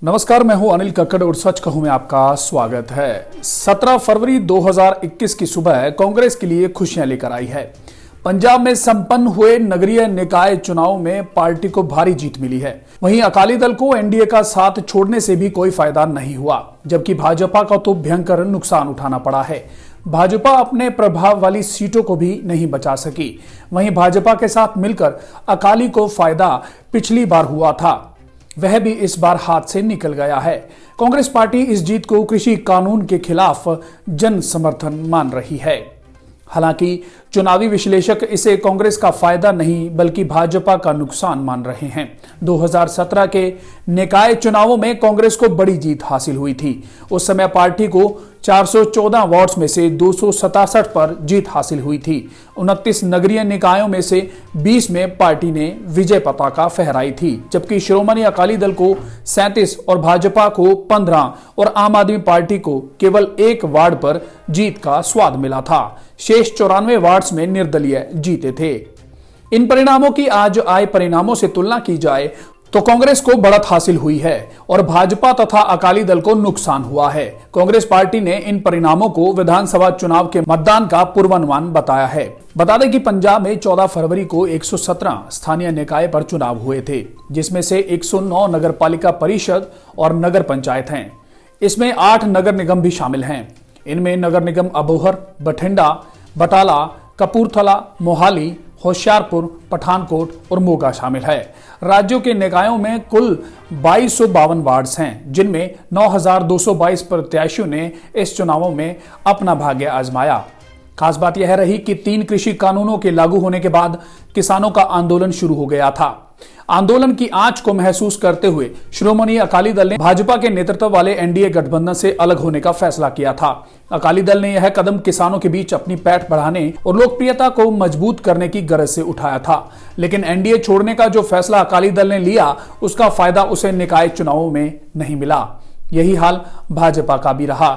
नमस्कार, मैं हूं अनिल कक्कड़ और सच कहूं में आपका स्वागत है। 17 फरवरी 2021 की सुबह कांग्रेस के लिए खुशियां लेकर आई है। पंजाब में संपन्न हुए नगरीय निकाय चुनाव में पार्टी को भारी जीत मिली है। वहीं अकाली दल को एनडीए का साथ छोड़ने से भी कोई फायदा नहीं हुआ, जबकि भाजपा का तो भयंकर नुकसान उठाना पड़ा है। भाजपा अपने प्रभाव वाली सीटों को भी नहीं बचा सकी। वहीं भाजपा के साथ मिलकर अकाली को फायदा पिछली बार हुआ था, वह भी इस बार हाथ से निकल गया है। कांग्रेस पार्टी इस जीत को कृषि कानून के खिलाफ जन समर्थन मान रही है। हालांकि चुनावी विश्लेषक इसे कांग्रेस का फायदा नहीं बल्कि भाजपा का नुकसान मान रहे हैं। 2017 के निकाय चुनावों में कांग्रेस को बड़ी जीत हासिल हुई थी। उस समय पार्टी को 414 वार्ड्स में से 267 पर जीत हासिल हुई थी। 29 नगरीय निकायों में से 20 में पार्टी ने विजय पताका फहराई थी, जबकि श्रोमणी अकाली दल को 37 और भाजपा को 15 और आम आदमी पार्टी को केवल 1 वार्ड पर जीत का स्वाद मिला था। शेष 94 वार्ड्स में निर्दलीय जीते थे। इन परिणामों की आज आए परिणामों से तुलना की जाए तो कांग्रेस को बढ़त हासिल हुई है और भाजपा तथा अकाली दल को नुकसान हुआ है। कांग्रेस पार्टी ने इन परिणामों को विधानसभा चुनाव के मतदान का पूर्वानुमान बताया है। बता दें कि पंजाब में 14 फरवरी को 117 स्थानीय निकाय पर चुनाव हुए थे, जिसमें से 109 नगर पालिका परिषद और नगर पंचायत हैं। इसमें 8 नगर निगम भी शामिल हैं। इनमें नगर निगम अबोहर, बठिंडा, बटाला, कपूरथला, मोहाली, होशियारपुर, पठानकोट और मोगा शामिल है। राज्यों के निकायों में कुल 2252 वार्ड्स हैं, जिनमें 9222 प्रत्याशियों ने इस चुनावों में अपना भाग्य आजमाया। खास बात यह रही कि 3 कृषि कानूनों के लागू होने के बाद किसानों का आंदोलन शुरू हो गया था। आंदोलन की आंच को महसूस करते हुए श्रोमणी अकाली दल ने भाजपा के नेतृत्व वाले एनडीए गठबंधन से अलग होने का फैसला किया था। अकाली दल ने यह कदम किसानों के बीच अपनी पैठ बढ़ाने और लोकप्रियता को मजबूत करने की गरज से उठाया था, लेकिन एनडीए छोड़ने का जो फैसला अकाली दल ने लिया, उसका फायदा उसे निकाय चुनावों में नहीं मिला। यही हाल भाजपा का भी रहा।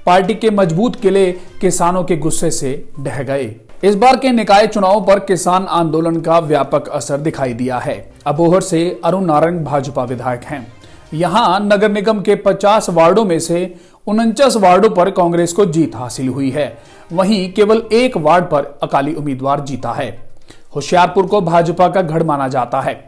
पार्टी के मजबूत किले किसानों के गुस्से से ढह गए। इस बार के निकाय चुनाव पर किसान आंदोलन का व्यापक असर दिखाई दिया है। अबोहर से अरुण नारायण भाजपा विधायक हैं। यहां नगर निगम के 50 वार्डों में से 49 वार्डों पर कांग्रेस को जीत हासिल हुई है। वहीं केवल 1 वार्ड पर अकाली उम्मीदवार जीता है। होशियारपुर को भाजपा का गढ़ माना जाता है।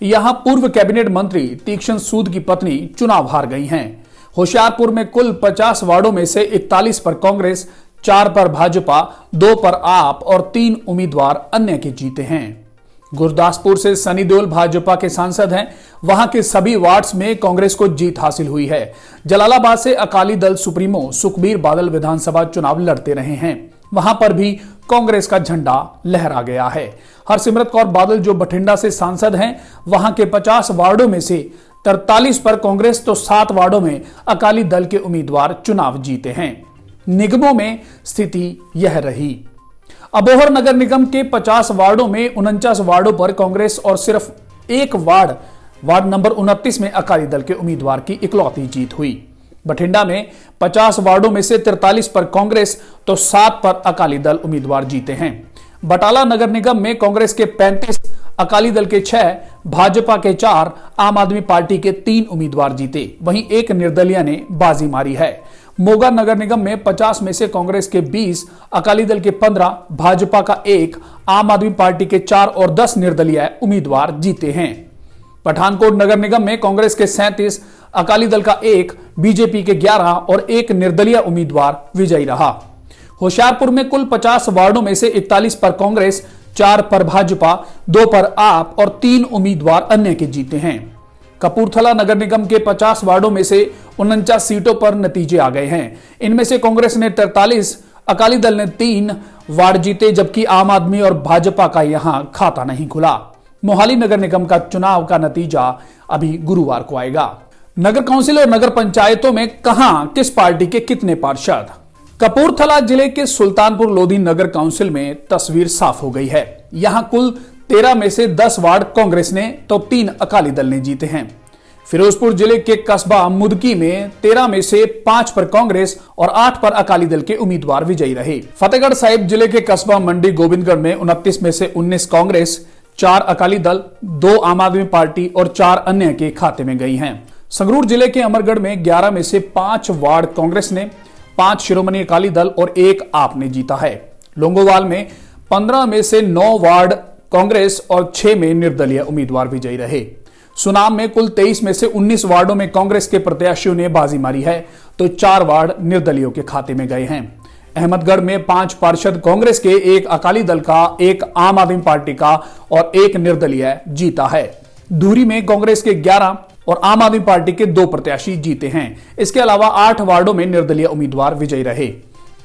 यहां पूर्व कैबिनेट मंत्री तीक्ष्ण सूद की पत्नी चुनाव हार गई हैं। होशियारपुर में कुल 50 वार्डों में से 41 पर कांग्रेस, 4 पर भाजपा, 2 पर आप और 3 उम्मीदवार अन्य के जीते हैं। गुरदासपुर से सनी देओल भाजपा के सांसद हैं। वहां के सभी वार्ड्स में कांग्रेस को जीत हासिल हुई है। जलालाबाद से अकाली दल सुप्रीमो सुखबीर बादल विधानसभा चुनाव लड़ते रहे हैं। वहां पर भी कांग्रेस का झंडा लहरा गया है। हरसिमरत कौर बादल जो बठिंडा से सांसद हैं, वहां के 50 वार्डों में से 43 पर कांग्रेस तो 7 वार्डों में अकाली दल के उम्मीदवार चुनाव जीते हैं। निगमों में स्थिति यह रही। अबोहर नगर निगम के 50 वार्डों में 49 वार्डों पर कांग्रेस और सिर्फ 1 वार्ड नंबर 29 में अकाली दल के उम्मीदवार की इकलौती जीत हुई। बठिंडा में 50 वार्डों में से 43 पर कांग्रेस तो 7 पर अकाली दल उम्मीदवार जीते हैं। बटाला नगर निगम में कांग्रेस के 35, अकाली दल के 6, भाजपा के 4, आम आदमी पार्टी के 3 उम्मीदवार जीते। वहीं 1 निर्दलीय ने बाजी मारी है। मोगा नगर निगम में 50 में से कांग्रेस के 20, अकाली दल के 15, भाजपा का 1, आम आदमी पार्टी के 4 और 10 निर्दलीय उम्मीदवार जीते हैं। पठानकोट नगर निगम में कांग्रेस के 37, अकाली दल का 1, बीजेपी के 11 और 1 निर्दलीय उम्मीदवार विजयी रहा। होशियारपुर में कुल 50 वार्डों में से 41 पर कांग्रेस, 4 पर भाजपा, 2 पर आप और 3 उम्मीदवार अन्य के जीते हैं। कपूरथला नगर निगम के 50 वार्डों में से 49 सीटों पर नतीजे आ गए हैं। इनमें से कांग्रेस ने 43, अकाली दल ने 3 वार्ड जीते, जबकि आम आदमी और भाजपा का यहां खाता नहीं खुला। मोहाली नगर निगम का चुनाव का नतीजा अभी गुरुवार को आएगा। नगर काउंसिल और नगर पंचायतों में कहां किस पार्टी के कितने पार्षद? कपूरथला जिले के सुल्तानपुर लोधी नगर काउंसिल में तस्वीर साफ हो गई है। यहां कुल 13 में से 10 वार्ड कांग्रेस ने तो 3 अकाली दल ने जीते हैं। फिरोजपुर जिले के कस्बा मुदकी में 13 में से 5 पर कांग्रेस और 8 पर अकाली दल के उम्मीदवार विजयी रहे। फतेहगढ़ साहिब जिले के कस्बा मंडी गोविंदगढ़ में 29 में से 19 कांग्रेस, 4 अकाली दल, 2 आम आदमी पार्टी और 4 अन्य के खाते में गई हैं। संगरूर जिले के अमरगढ़ में 11 में से 5 वार्ड कांग्रेस ने, 5 शिरोमणि अकाली दल और 1 आप ने जीता है। लोंगोवाल में 15 में से 9 वार्ड कांग्रेस और 6 में निर्दलीय उम्मीदवार विजयी रहे। सुनाम में कुल 23 में से 19 वार्डों में कांग्रेस के प्रत्याशियों ने बाजी मारी है, तो 4 वार्ड निर्दलीयों के खाते में गए हैं। अहमदगढ़ में 5 पार्षद कांग्रेस के, 1 अकाली दल का, 1 आम आदमी पार्टी का और 1 निर्दलीय जीता है। धूरी में कांग्रेस के 11 और आम आदमी पार्टी के 2 प्रत्याशी जीते हैं। इसके अलावा 8 वार्डों में निर्दलीय उम्मीदवार विजयी रहे।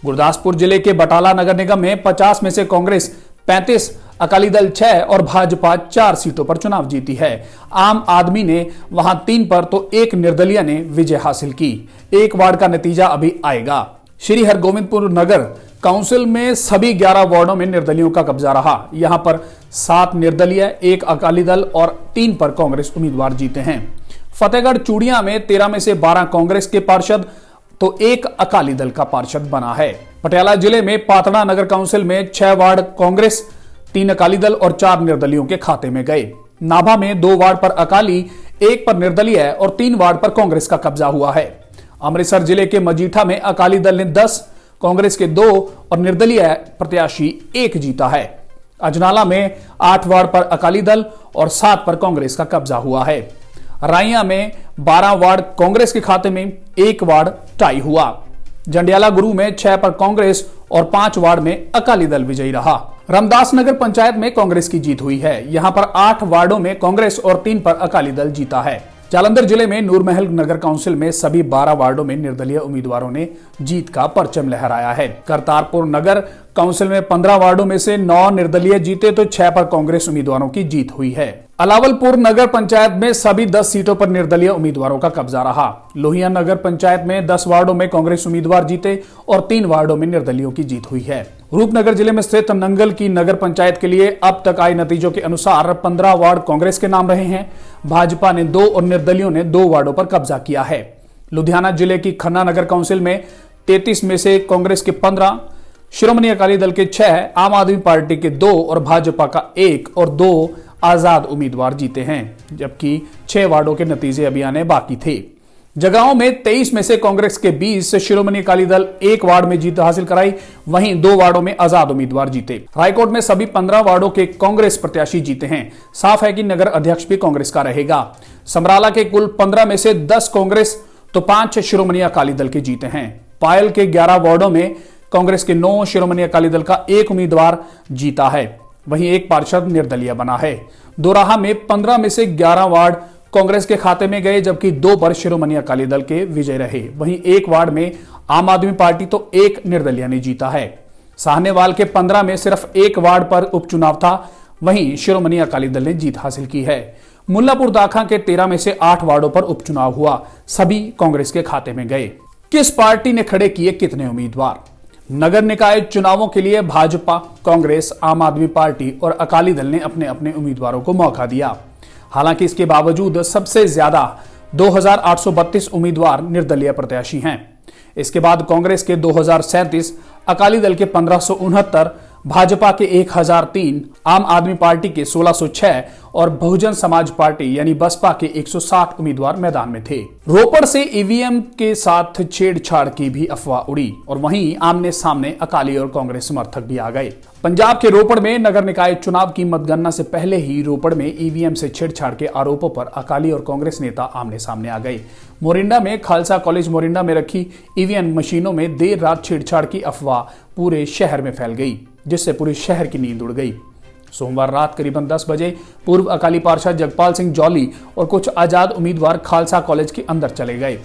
गुरदासपुर जिले के बटाला नगर निगम में 50 में से कांग्रेस 35, अकाली दल 6 और भाजपा 4 सीटों पर चुनाव जीती है। आम आदमी ने वहां 3 पर तो 1 निर्दलीय ने विजय हासिल की। 1 वार्ड का नतीजा अभी आएगा। श्री हरगोविंदपुर नगर काउंसिल में सभी 11 वार्डों में निर्दलियों का कब्जा रहा। यहां पर 7 निर्दलीय, 1 अकाली दल और 3 पर कांग्रेस उम्मीदवार जीते हैं। फतेहगढ़ चूड़िया में 13 में से 12 कांग्रेस के पार्षद तो 1 अकाली दल का पार्षद बना है। पटियाला जिले में पातड़ा नगर काउंसिल में 6 वार्ड कांग्रेस, 3 अकाली दल और 4 निर्दलियों के खाते में गए। नाभा में 2 वार्ड पर अकाली, 1 पर निर्दलीय और 3 वार्ड पर कांग्रेस का कब्जा हुआ है। अमृतसर जिले के मजीठा में अकाली दल ने 10, कांग्रेस के 2 और निर्दलीय प्रत्याशी 1 जीता है। अजनाला में 8 वार्ड पर अकाली दल और 7 पर कांग्रेस का कब्जा हुआ है। राइया में 12 वार्ड कांग्रेस के खाते में, 1 वार्ड टाई हुआ। जंडियाला गुरु में 6 पर कांग्रेस और 5 वार्ड में अकाली दल विजयी रहा। रामदास नगर पंचायत में कांग्रेस की जीत हुई है। यहां पर 8 वार्डों में कांग्रेस और 3 पर अकाली दल जीता है। जालंधर जिले में नूरमहल नगर काउंसिल में सभी 12 वार्डों में निर्दलीय उम्मीदवारों ने जीत का परचम लहराया है। करतारपुर नगर काउंसिल में 15 वार्डों में से 9 निर्दलीय जीते तो 6 पर कांग्रेस उम्मीदवारों की जीत हुई है। अलावलपुर नगर पंचायत में सभी 10 सीटों पर निर्दलीय उम्मीदवारों का कब्जा रहा। लोहिया नगर पंचायत में 10 वार्डों में कांग्रेस उम्मीदवार जीते और 3 वार्डों में निर्दलियों की जीत हुई है। रूपनगर जिले में स्थित नंगल की नगर पंचायत के लिए अब तक आए नतीजों के अनुसार 15 वार्ड कांग्रेस के नाम रहे हैं। भाजपा ने 2 और निर्दलियों ने 2 वार्डों पर कब्जा किया है। लुधियाना जिले की खन्ना नगर काउंसिल में 33 में से कांग्रेस के 15, शिरोमणि अकाली दल के 6, आम आदमी पार्टी के 2 और भाजपा का 1 और 2 आजाद उम्मीदवार जीते हैं, जबकि 6 वार्डों के नतीजे अभी आने बाकी थे। जगांव में 23 में से कांग्रेस के 20, शिरोमणि अकाली दल 1 वार्ड में जीत हासिल कराई, वहीं 2 वार्डों में आजाद उम्मीदवार जीते। रायकोट में सभी 15 वार्डों के कांग्रेस प्रत्याशी जीते हैं। साफ है कि नगर अध्यक्ष भी कांग्रेस का रहेगा। समराला के कुल 15 में से 10 कांग्रेस तो 5 शिरोमणि अकाली दल के जीते हैं। पायल के 11 वार्डों में कांग्रेस के 9, शिरोमणि अकाली दल का 1 उम्मीदवार जीता है, वहीं 1 पार्षद निर्दलीय बना है। दोराहा में 15 में से 11 वार्ड कांग्रेस के खाते में गए, जबकि 2 पर शिरोमणि अकाली दल के विजय रहे। वहीं 1 वार्ड में आम आदमी पार्टी तो 1 निर्दलीय ने जीता है। साहनेवाल के 15 में सिर्फ 1 वार्ड पर उपचुनाव था, वहीं शिरोमणि अकाली दल ने जीत हासिल की है। मुल्लापुर दाखा के 13 में से 8 वार्डों पर उपचुनाव हुआ, सभी कांग्रेस के खाते में गए। किस पार्टी ने खड़े किए कितने उम्मीदवार? नगर निकाय चुनावों के लिए भाजपा, कांग्रेस, आम आदमी पार्टी और अकाली दल ने अपने अपने उम्मीदवारों को मौका दिया। हालांकि इसके बावजूद सबसे ज्यादा 2832 उम्मीदवार निर्दलीय प्रत्याशी हैं। इसके बाद कांग्रेस के 2037, अकाली दल के 1569, भाजपा के 1003, आम आदमी पार्टी के 1606 और बहुजन समाज पार्टी यानी बसपा के 160 उम्मीदवार मैदान में थे। रोपड़ से ईवीएम के साथ छेड़छाड़ की भी अफवाह उड़ी और वहीं आमने सामने अकाली और कांग्रेस समर्थक भी आ गए। पंजाब के रोपड़ में नगर निकाय चुनाव की मतगणना से पहले ही रोपड़ में ईवीएम से छेड़छाड़ के आरोपों पर अकाली और कांग्रेस नेता आमने सामने आ गए। मोरिंडा में खालसा कॉलेज मोरिंडा में रखी ईवीएम मशीनों में देर रात छेड़छाड़ की अफवाह पूरे शहर में फैल गई, जिससे पूरे शहर की नींद उड़ गई। सोमवार रात करीबन 10 बजे पूर्व अकाली पार्षद जगपाल सिंह जौली और कुछ आजाद उम्मीदवार खालसा कॉलेज के अंदर चले गए।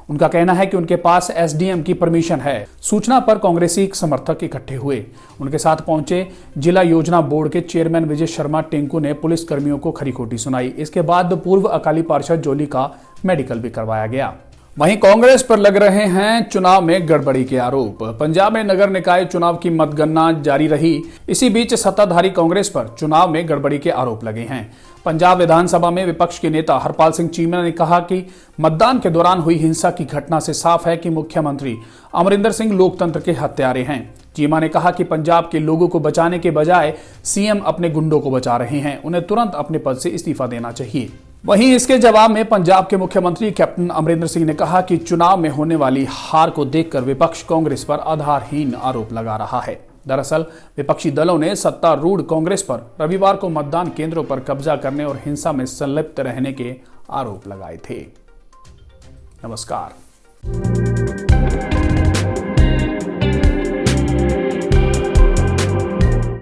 उनका कहना है कि उनके पास एसडीएम की परमिशन है। सूचना पर कांग्रेसी समर्थक इकट्ठे हुए। उनके साथ पहुंचे जिला योजना बोर्ड के चेयरमैन विजय शर्मा टेंकू ने पुलिस कर्मियों को खरी खोटी सुनाई। इसके बाद पूर्व अकाली पार्षद जौली का मेडिकल भी करवाया गया। वहीं कांग्रेस पर लग रहे हैं चुनाव में गड़बड़ी के आरोप। पंजाब में नगर निकाय चुनाव की मतगणना जारी रही। इसी बीच सत्ताधारी कांग्रेस पर चुनाव में गड़बड़ी के आरोप लगे हैं। पंजाब विधानसभा में विपक्ष के नेता हरपाल सिंह चीमा ने कहा कि मतदान के दौरान हुई हिंसा की घटना से साफ है कि मुख्यमंत्री अमरिंदर सिंह लोकतंत्र के हत्यारे हैं। चीमा ने कहा कि पंजाब के लोगों को बचाने के बजाय सीएम अपने गुंडों को बचा रहे हैं। उन्हें तुरंत अपने पद से इस्तीफा देना चाहिए। वहीं इसके जवाब में पंजाब के मुख्यमंत्री कैप्टन अमरिंदर सिंह ने कहा कि चुनाव में होने वाली हार को देखकर विपक्ष कांग्रेस पर आधारहीन आरोप लगा रहा है। दरअसल विपक्षी दलों ने सत्तारूढ़ कांग्रेस पर रविवार को मतदान केंद्रों पर कब्जा करने और हिंसा में संलिप्त रहने के आरोप लगाए थे। नमस्कार।